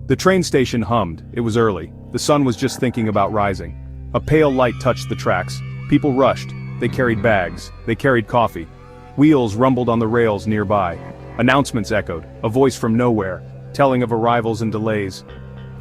The train station hummed. It was early. The sun was just thinking about rising. A pale light touched the tracks. People rushed. They carried bags. They carried coffee. Wheels rumbled on the rails nearby. Announcements echoed, a voice from nowhere, telling of arrivals and delays.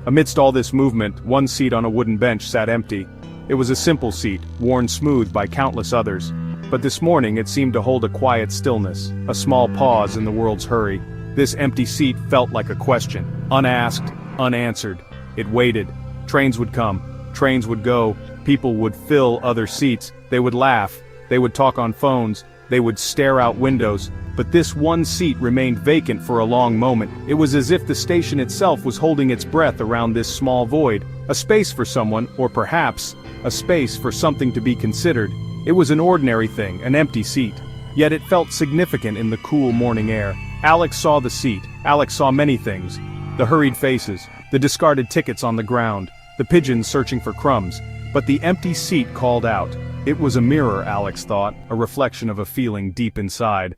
Amidst all this movement, one seat on a wooden bench sat empty. It was a simple seat, worn smooth by countless others. But this morning it seemed to hold a quiet stillness, a small pause in the world's hurry. This empty seat felt like a question, unasked, unanswered. It waited. Trains would come. Trains would go. People would fill other seats. They would laugh. They would talk on phones. They would stare out windows. But this one seat remained vacant for a long moment. It was as if the station itself was holding its breath around this small void, a space for someone, or perhaps, a space for something to be considered. It was an ordinary thing, an empty seat. Yet it felt significant in the cool morning air. Alex saw the seat. Alex saw many things. The hurried faces, the discarded tickets on the ground, the pigeons searching for crumbs. But the empty seat called out. It was a mirror, Alex thought, a reflection of a feeling deep inside.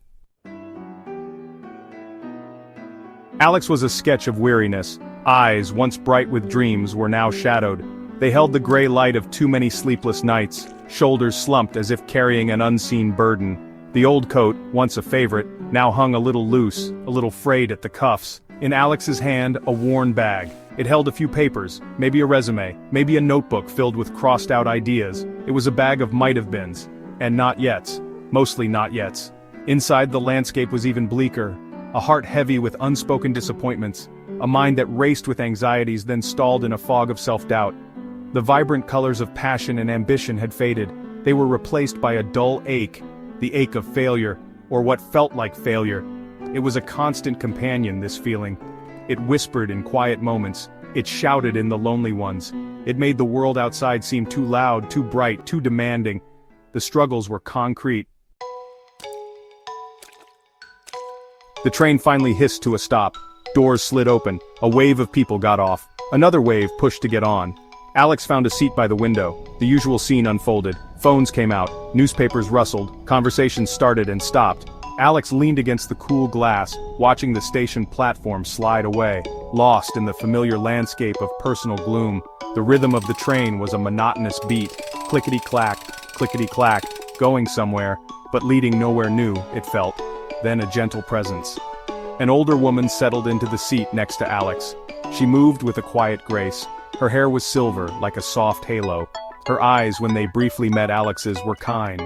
Alex was a sketch of weariness. Eyes, once bright with dreams, were now shadowed. They held the gray light of too many sleepless nights, shoulders slumped as if carrying an unseen burden. The old coat, once a favorite, now hung a little loose, a little frayed at the cuffs. In Alex's hand, a worn bag. It held a few papers, maybe a resume, maybe a notebook filled with crossed-out ideas. It was a bag of might-have-beens, and not-yets, mostly not-yets. Inside, the landscape was even bleaker. A heart heavy with unspoken disappointments, a mind that raced with anxieties then stalled in a fog of self-doubt. The vibrant colors of passion and ambition had faded. They were replaced by a dull ache, the ache of failure, or what felt like failure. It was a constant companion, this feeling. It whispered in quiet moments. It shouted in the lonely ones. It made the world outside seem too loud, too bright, too demanding. The struggles were concrete. The train finally hissed to a stop. Doors slid open. A wave of people got off. Another wave pushed to get on. Alex found a seat by the window. The usual scene unfolded. Phones came out. Newspapers rustled. Conversations started and stopped. Alex leaned against the cool glass, watching the station platform slide away, lost in the familiar landscape of personal gloom. The rhythm of the train was a monotonous beat. Clickety-clack, going somewhere, but leading nowhere new, it felt. Then a gentle presence. An older woman settled into the seat next to Alex. She moved with a quiet grace. Her hair was silver, like a soft halo. Her eyes, when they briefly met Alex's, were kind.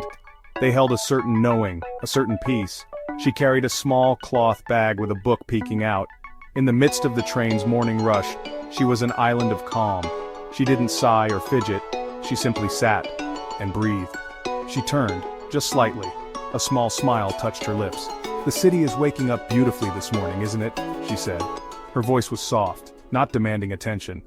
They held a certain knowing, a certain peace. She carried a small cloth bag with a book peeking out. In the midst of the train's morning rush, she was an island of calm. She didn't sigh or fidget. She simply sat and breathed. She turned, just slightly. A small smile touched her lips. "The city is waking up beautifully this morning, isn't it?" she said. Her voice was soft, not demanding attention.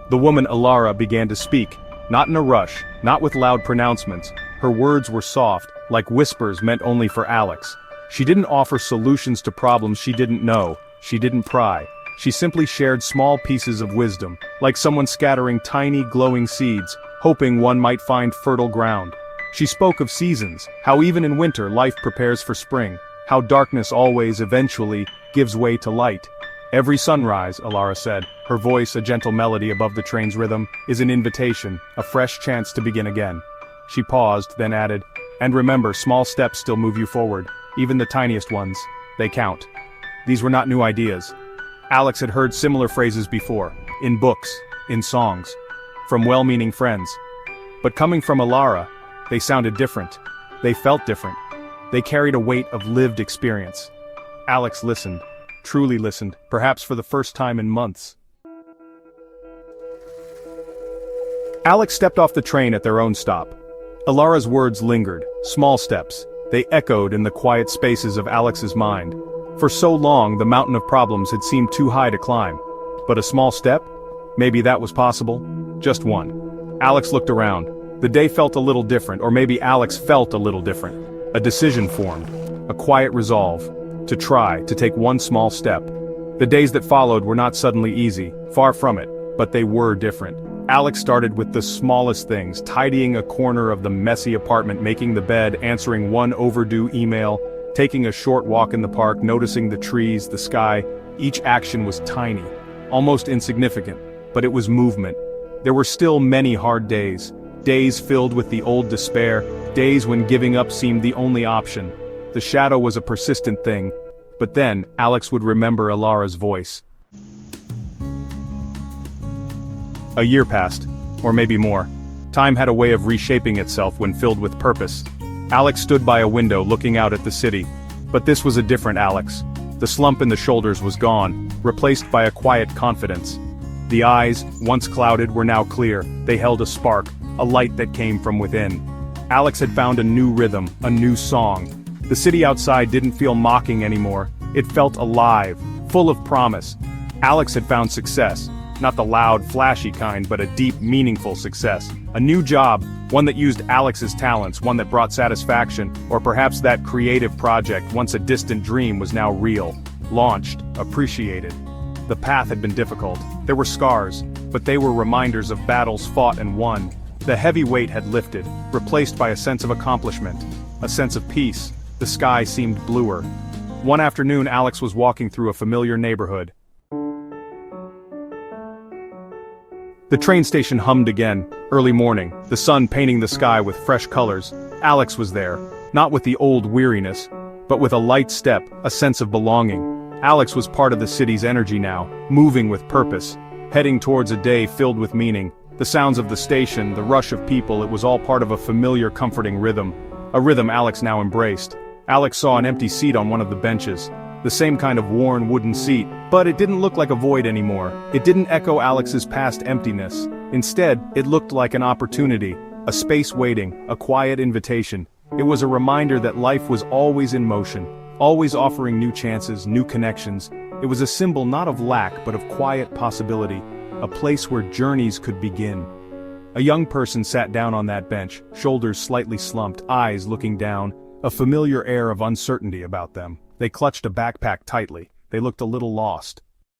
The woman Alara began to speak, not in a rush, not with loud pronouncements. Her words were soft, like whispers meant only for Alex. She didn't offer solutions to problems she didn't know. She didn't pry. She simply shared small pieces of wisdom, like someone scattering tiny glowing seeds, hoping one might find fertile ground. She spoke of seasons, how even in winter life prepares for spring, how darkness always eventually gives way to light. Every sunrise, Alara said, her voice a gentle melody above the train's rhythm, is an invitation, a fresh chance to begin again. She paused, then added, "And remember, small steps still move you forward, even the tiniest ones. They count." These were not new ideas. Alex had heard similar phrases before, in books, in songs, from well-meaning friends. But coming from Alara, they sounded different. They felt different. They carried a weight of lived experience. Alex listened, truly listened, perhaps for the first time in months. Alex stepped off the train at their own stop. Alara's words lingered, small steps. They echoed in the quiet spaces of Alex's mind. For so long, the mountain of problems had seemed too high to climb. But a small step? Maybe that was possible? Just one. Alex looked around. The day felt a little different, or maybe Alex felt a little different. A decision formed. A quiet resolve. To try, to take one small step. The days that followed were not suddenly easy, far from it, but they were different. Alex started with the smallest things, tidying a corner of the messy apartment, making the bed, answering one overdue email. taking a short walk in the park, noticing the trees, the sky. Each action was tiny, almost insignificant, but it was movement. There were still many hard days, days filled with the old despair, days when giving up seemed the only option. The shadow was a persistent thing, but then Alex would remember Ilara's voice. A year passed, or maybe more. Time had a way of reshaping itself when filled with purpose. Alex stood by a window looking out at the city. But this was a different Alex. The slump in the shoulders was gone, replaced by a quiet confidence. The eyes, once clouded, were now clear. They held a spark, a light that came from within. Alex had found a new rhythm, a new song. The city outside didn't feel mocking anymore. It felt alive, full of promise. Alex had found success. Not the loud, flashy kind, but a deep, meaningful success. A new job, one that used Alex's talents, one that brought satisfaction, or perhaps that creative project, once a distant dream, was now real. Launched, appreciated. The path had been difficult. There were scars, but they were reminders of battles fought and won. The heavy weight had lifted, replaced by a sense of accomplishment, a sense of peace. The sky seemed bluer. One afternoon, Alex was walking through a familiar neighborhood. The train station hummed again, early morning, the sun painting the sky with fresh colors. Alex was there, not with the old weariness, but with a light step, a sense of belonging. Alex was part of the city's energy now, moving with purpose, heading towards a day filled with meaning. The sounds of the station, the rush of people, it was all part of a familiar, comforting rhythm. A rhythm Alex now embraced. Alex saw an empty seat on one of the benches. The same kind of worn wooden seat, but it didn't look like a void anymore. It didn't echo Alex's past emptiness. Instead, it looked like an opportunity, a space waiting, a quiet invitation. It was a reminder that life was always in motion, always offering new chances, new connections. It was a symbol not of lack but of quiet possibility, a place where journeys could begin. A young person sat down on that bench, shoulders slightly slumped, eyes looking down, a familiar air of uncertainty about them. They clutched a backpack tightly. They looked a little lost.